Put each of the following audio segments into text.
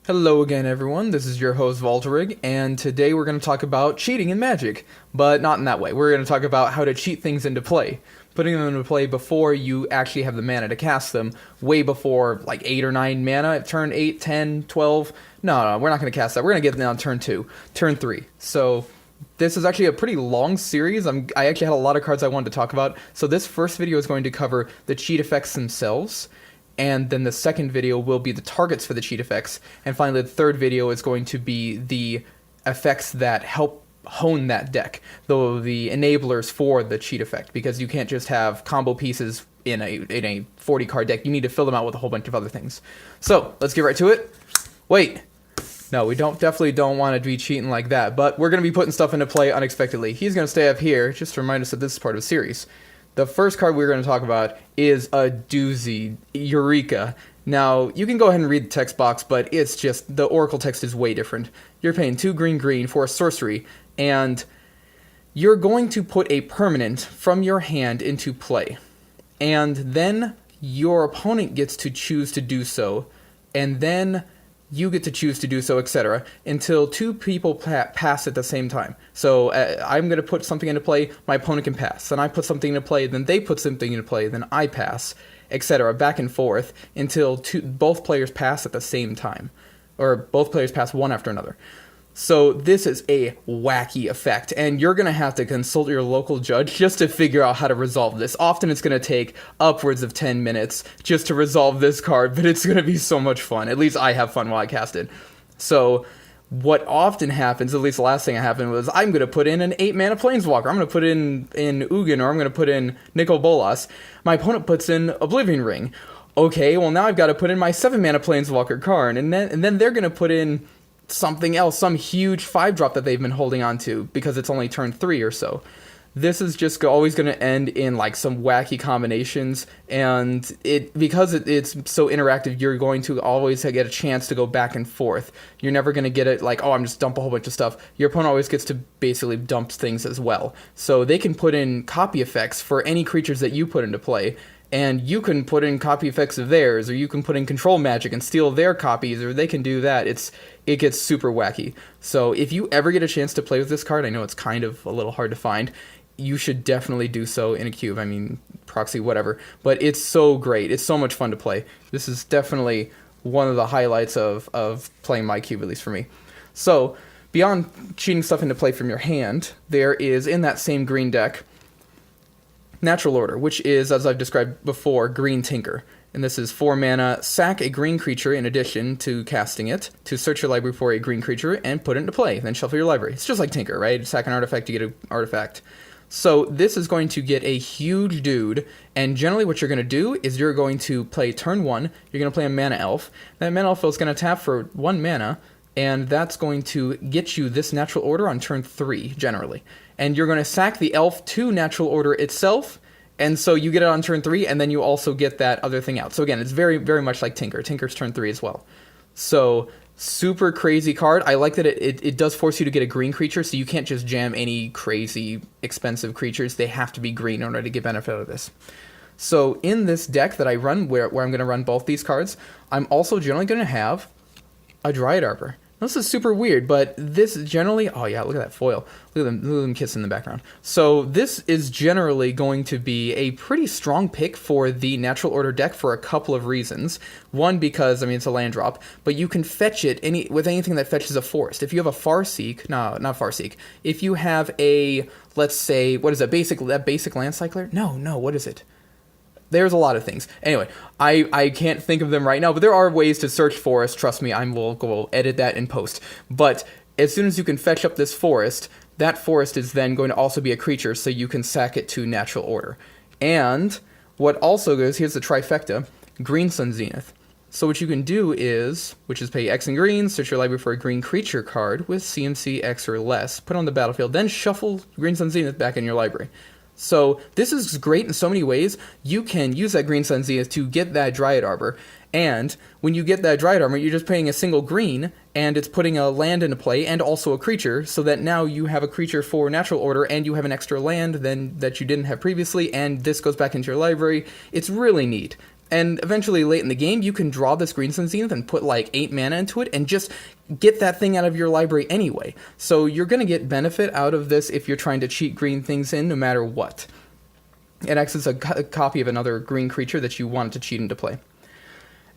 Hello again, everyone. This is your host, Valterig, and today we're going to talk about cheating in Magic, but not in that way. We're going to talk about how to cheat things into play, putting them into play before you actually have the mana to cast them, way before like 8 or 9 mana at turn 8, 10, 12. No, we're not going to cast that. We're going to get them on turn 2, turn 3. So this is actually a pretty long series. I actually had a lot of cards I wanted to talk about, so this first video is going to cover the cheat effects themselves, and then the second video will be the targets for the cheat effects, and finally the third video is going to be the effects that help hone that deck, though the enablers for the cheat effect, because you can't just have combo pieces in a 40 card deck. You need to fill them out with a whole bunch of other things. So let's get right to it. Wait, no, we definitely don't want to be cheating like that, but we're going to be putting stuff into play unexpectedly. He's going to stay up here just to remind us that this is part of a series. The first card we're going to talk about is a doozy, Eureka. Now, you can go ahead and read the text box, but it's just, the Oracle text is way different. You're paying 2 green for a sorcery, and you're going to put a permanent from your hand into play. And then your opponent gets to choose to do so, and then you get to choose to do so, etc., until 2 people pass at the same time. So I'm going to put something into play, my opponent can pass. Then I put something into play, then they put something into play, then I pass, etc., back and forth until both players pass at the same time. Or both players pass one after another. So this is a wacky effect, and you're going to have to consult your local judge just to figure out how to resolve this. Often it's going to take upwards of 10 minutes just to resolve this card, but it's going to be so much fun. At least I have fun while I cast it. So what often happens, at least the last thing that happened, was I'm going to put in an 8 mana Planeswalker. I'm going to put in Ugin, or I'm going to put in Nicol Bolas. My opponent puts in Oblivion Ring. Okay, well now I've got to put in my 7 mana Planeswalker Karn, and then they're going to put in something else, some huge 5-drop that they've been holding on to because it's only turn 3 or so. This is just always going to end in like some wacky combinations, and because it's so interactive, you're going to always get a chance to go back and forth. You're never going to get it like, oh, I'm just dump a whole bunch of stuff. Your opponent always gets to basically dump things as well. So they can put in copy effects for any creatures that you put into play, and you can put in copy effects of theirs, or you can put in control magic and steal their copies, or they can do that. It gets super wacky. So if you ever get a chance to play with this card, I know it's kind of a little hard to find, you should definitely do so in a cube. I mean, proxy, whatever. But it's so great. It's so much fun to play. This is definitely one of the highlights of playing my cube, at least for me. So beyond cheating stuff into play from your hand, there is, in that same green deck, Natural Order, which is, as I've described before, Green Tinker. And this is 4 mana, sack a green creature in addition to casting it, to search your library for a green creature and put it into play, then shuffle your library. It's just like Tinker, right? Sack an artifact, you get an artifact. So this is going to get a huge dude, and generally what you're going to do is you're going to play turn 1, you're going to play a Mana Elf. That Mana Elf is going to tap for 1 mana, and that's going to get you this Natural Order on turn 3, generally. And you're going to sack the elf to Natural Order itself, and so you get it on turn 3, and then you also get that other thing out. So again, it's very, very much like Tinker. Tinker's turn 3 as well. So super crazy card. I like that it does force you to get a green creature, so you can't just jam any crazy expensive creatures. They have to be green in order to get benefit out of this. So in this deck that I run, where I'm going to run both these cards, I'm also generally going to have a Dryad Arbor. This is super weird, but this generally... Oh yeah, look at that foil. Look at them kissing in the background. So this is generally going to be a pretty strong pick for the Natural Order deck for a couple of reasons. One, because, I mean, it's a land drop, but you can fetch it with anything that fetches a forest. If you have a Farseek... No, not Farseek. If you have a, let's say, what is that basic land cycler? No, what is it? There's a lot of things. Anyway, I can't think of them right now, but there are ways to search forest. Trust me, I will go edit that in post. But as soon as you can fetch up this forest, that forest is then going to also be a creature, so you can sack it to Natural Order. And what also goes, here's the trifecta, Green Sun Zenith. So what you can do is, which is pay X and green, search your library for a green creature card with CMC X or less, put on the battlefield, then shuffle Green Sun Zenith back in your library. So this is great in so many ways. You can use that Green Sun Zenith to get that Dryad Arbor, and when you get that Dryad Arbor, you're just paying a single green, and it's putting a land into play and also a creature, so that now you have a creature for Natural Order, and you have an extra land that you didn't have previously, and this goes back into your library. It's really neat. And eventually, late in the game, you can draw this Green Sun Zenith and put like 8 mana into it and just get that thing out of your library anyway. So you're going to get benefit out of this if you're trying to cheat green things in no matter what. It acts as a copy of another green creature that you want to cheat into play.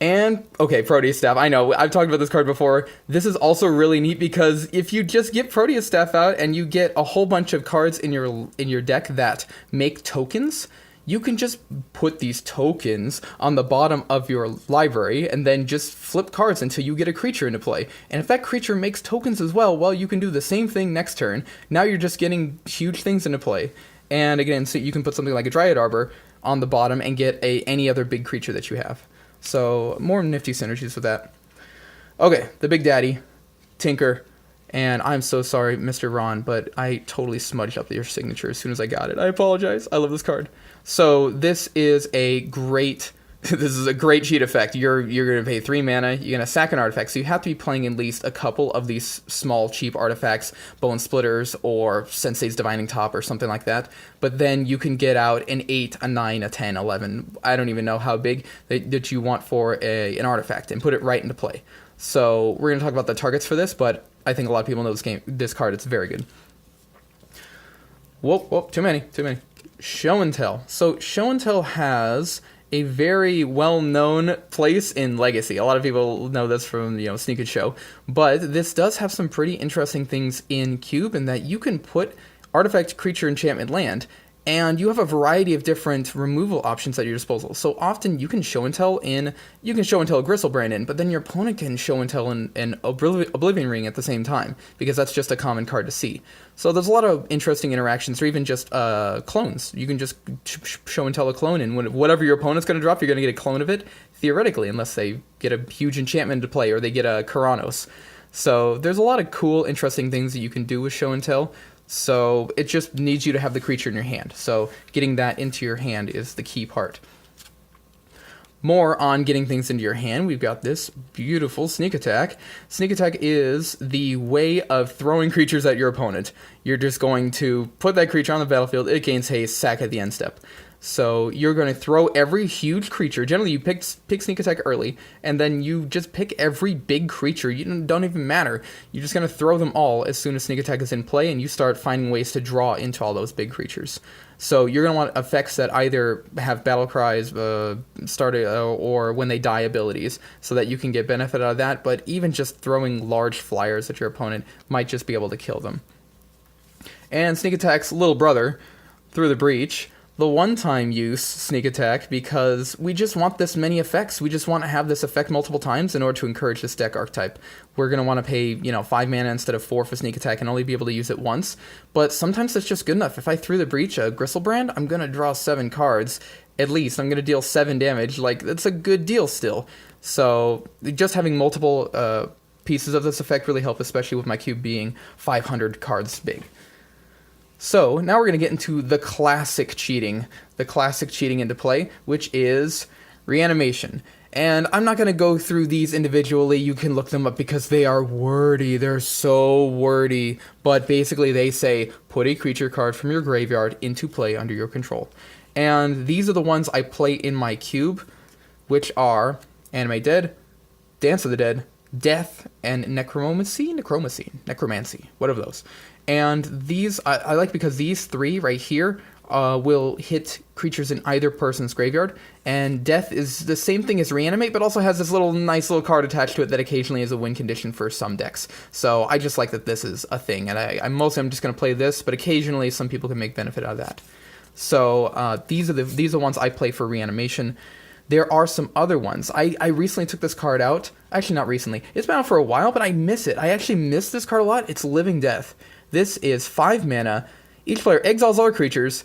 And, okay, Proteus Staff. I know, I've talked about this card before. This is also really neat because if you just get Proteus Staff out and you get a whole bunch of cards in your deck that make tokens, you can just put these tokens on the bottom of your library and then just flip cards until you get a creature into play. And if that creature makes tokens as well, you can do the same thing next turn. Now you're just getting huge things into play. And again, so you can put something like a Dryad Arbor on the bottom and get any other big creature that you have. So more nifty synergies with that. Okay, the Big Daddy, Tinker. And I'm so sorry, Mr. Ron, but I totally smudged up your signature as soon as I got it. I apologize. I love this card. So this is a great cheat effect. You're going to pay 3 mana. You're going to sack an artifact. So you have to be playing at least a couple of these small, cheap artifacts, Bone Splitters or Sensei's Divining Top or something like that. But then you can get out an 8, a 9, a 10, 11. I don't even know how big that you want for an artifact and put it right into play. So we're going to talk about the targets for this, but I think a lot of people know this card. It's very good. Whoa, too many. Show and Tell. So Show and Tell has a very well-known place in Legacy. A lot of people know this from, Sneak and Show. But this does have some pretty interesting things in Cube in that you can put artifact, creature, enchantment, land, and you have a variety of different removal options at your disposal. So often you can Show and Tell a Gristlebrand in, but then your opponent can Show and Tell an Oblivion Ring at the same time, because that's just a common card to see. So there's a lot of interesting interactions, or even just clones. You can just Show and Tell a clone, and whatever your opponent's going to drop, you're going to get a clone of it, theoretically, unless they get a huge enchantment to play, or they get a Karanos. So there's a lot of cool, interesting things that you can do with Show and Tell. So it just needs you to have the creature in your hand. So getting that into your hand is the key part. More on getting things into your hand, we've got this beautiful Sneak Attack. Sneak Attack is the way of throwing creatures at your opponent. You're just going to put that creature on the battlefield, it gains haste, sack at the end step. So you're going to throw every huge creature. Generally, you pick Sneak Attack early, and then you just pick every big creature. You don't even matter. You're just going to throw them all as soon as Sneak Attack is in play, and you start finding ways to draw into all those big creatures. So you're going to want effects that either have battle cries, or when they die abilities, so that you can get benefit out of that. But even just throwing large flyers at your opponent might just be able to kill them. And Sneak Attack's little brother, Through the Breach. The one-time use Sneak Attack, because we just want this many effects. We just want to have this effect multiple times in order to encourage this deck archetype. We're going to want to pay, 5 mana instead of 4 for Sneak Attack and only be able to use it once. But sometimes that's just good enough. If I Through the Breach a Gristlebrand, I'm going to draw 7 cards. At least I'm going to deal 7 damage. That's a good deal still. So just having multiple pieces of this effect really help, especially with my cube being 500 cards big. So now we're going to get into the classic cheating into play, which is Reanimation. And I'm not going to go through these individually. You can look them up because they are wordy. They're so wordy. But basically they say, put a creature card from your graveyard into play under your control. And these are the ones I play in my cube, which are Animate Dead, Dance of the Dead, Death, and Necromancy, whatever those. And these I like because these 3 right here will hit creatures in either person's graveyard. And Death is the same thing as Reanimate, but also has this nice little card attached to it that occasionally is a win condition for some decks. So I just like that this is a thing, and I'm just going to play this, but occasionally some people can make benefit out of that. So these are the ones I play for Reanimation. There are some other ones. I recently took this card out. Actually, not recently. It's been out for a while, but I miss it. I actually miss this card a lot. It's Living Death. This is 5 mana. Each player exiles all creatures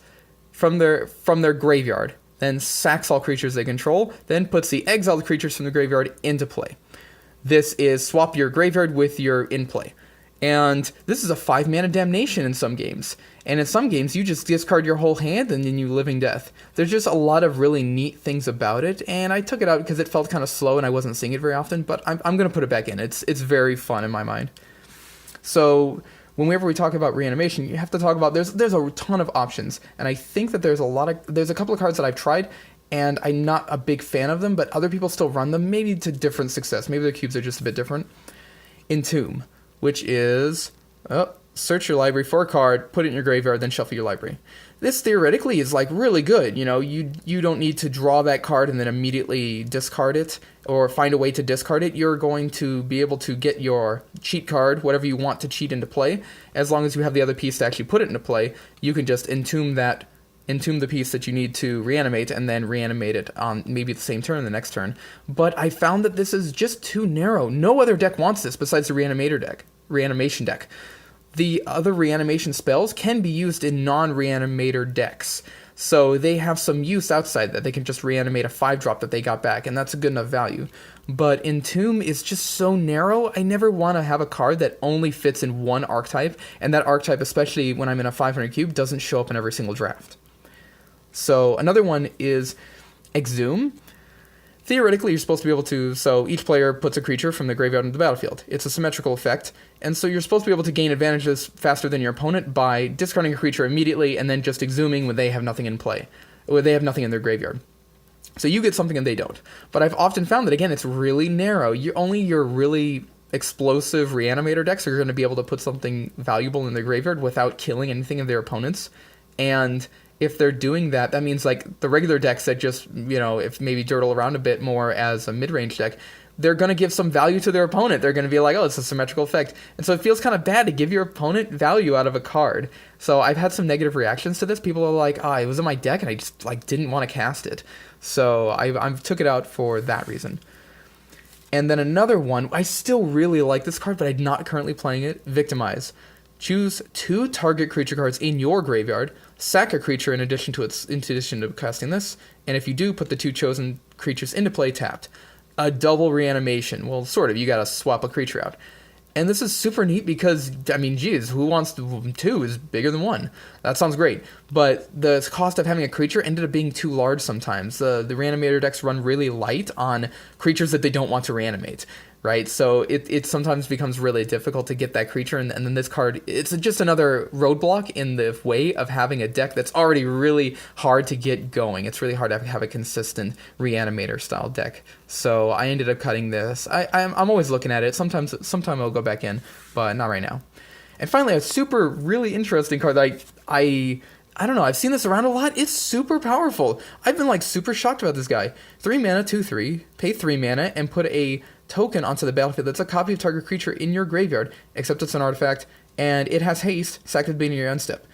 from their graveyard, then sacks all creatures they control, then puts the exiled creatures from the graveyard into play. This is swap your graveyard with your in-play. And this is a 5 mana damnation in some games. And in some games, you just discard your whole hand and then you Living Death. There's just a lot of really neat things about it, and I took it out because it felt kind of slow and I wasn't seeing it very often, but I'm going to put it back in. It's very fun in my mind. So whenever we talk about Reanimation, you have to talk about, there's a ton of options, and I think that there's a couple of cards that I've tried, and I'm not a big fan of them, but other people still run them, maybe to different success. Maybe their cubes are just a bit different. Entomb, which is search your library for a card, put it in your graveyard, then shuffle your library. This theoretically is like really good. You know, you don't need to draw that card and then immediately discard it or find a way to discard it. You're going to be able to get your cheat card, whatever you want to cheat into play, as long as you have the other piece to actually put it into play. You can just entomb the piece that you need to reanimate and then reanimate it on maybe the same turn, the next turn. But I found that this is just too narrow. No other deck wants this besides the reanimation deck. The other reanimation spells can be used in non-reanimator decks. So they have some use outside that. They can just reanimate a 5-drop that they got back, and that's a good enough value. But Entomb is just so narrow. I never want to have a card that only fits in one archetype, and that archetype, especially when I'm in a 500 cube, doesn't show up in every single draft. So another one is Exhume. Theoretically, you're supposed to be able to, so each player puts a creature from the graveyard into the battlefield. It's a symmetrical effect, and so you're supposed to be able to gain advantages faster than your opponent by discarding a creature immediately and then just exhuming when they have nothing in play, or they have nothing in their graveyard. So you get something and they don't. But I've often found that, again, it's really narrow. Only your really explosive reanimator decks are going to be able to put something valuable in their graveyard without killing anything of their opponents, and if they're doing that, that means like the regular decks that just, you know, if maybe dirtle around a bit more as a mid-range deck, they're going to give some value to their opponent. They're going to be like, oh, it's a symmetrical effect. And so it feels kind of bad to give your opponent value out of a card. So I've had some negative reactions to this. People are like, it was in my deck and I just like didn't want to cast it. So I took it out for that reason. And then another one, I still really like this card, but I'm not currently playing it, Victimize. Choose 2 target creature cards in your graveyard, sack a creature in addition to casting this, and if you do, put the 2 chosen creatures into play tapped. A double reanimation. Well, sort of. You gotta swap a creature out. And this is super neat because, I mean, geez, who wants 2 is bigger than 1. That sounds great. But the cost of having a creature ended up being too large sometimes. The reanimator decks run really light on creatures that they don't want to reanimate, right? So it sometimes becomes really difficult to get that creature, and then this card, it's just another roadblock in the way of having a deck that's already really hard to get going. It's really hard to have a consistent reanimator style deck. So I ended up cutting this. I'm always looking at it. Sometime I'll go back in, but not right now. And finally, a super really interesting card that I don't know, I've seen this around a lot. It's super powerful. I've been like super shocked about this guy. 3 mana, 2/3, pay 3 mana, and put a token onto the battlefield that's a copy of target creature in your graveyard, except it's an artifact, and it has haste, sack at the beginning of your end step.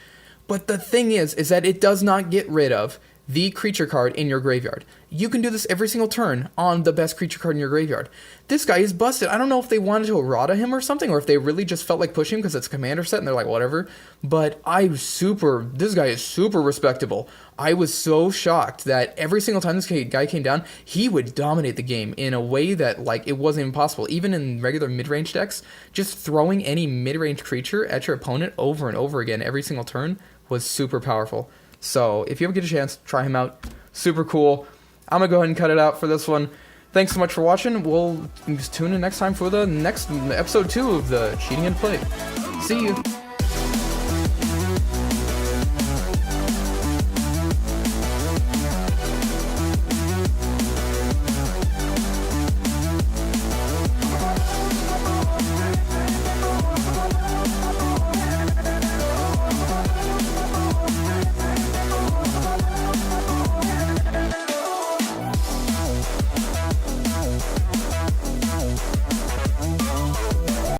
But the thing is that it does not get rid of the creature card in your graveyard. You can do this every single turn on the best creature card in your graveyard. This guy is busted. I don't know if they wanted to errata him or something, or if they really just felt like pushing him because it's a commander set and they're like, whatever. But this guy is super respectable. I was so shocked that every single time this guy came down, he would dominate the game in a way that like it wasn't impossible. Even in regular mid-range decks, just throwing any mid-range creature at your opponent over and over again every single turn was super powerful. So if you ever get a chance, try him out. Super cool. I'm going to go ahead and cut it out for this one. Thanks so much for watching. We'll just tune in next time for the next episode 2 of the Cheating in Play. See you.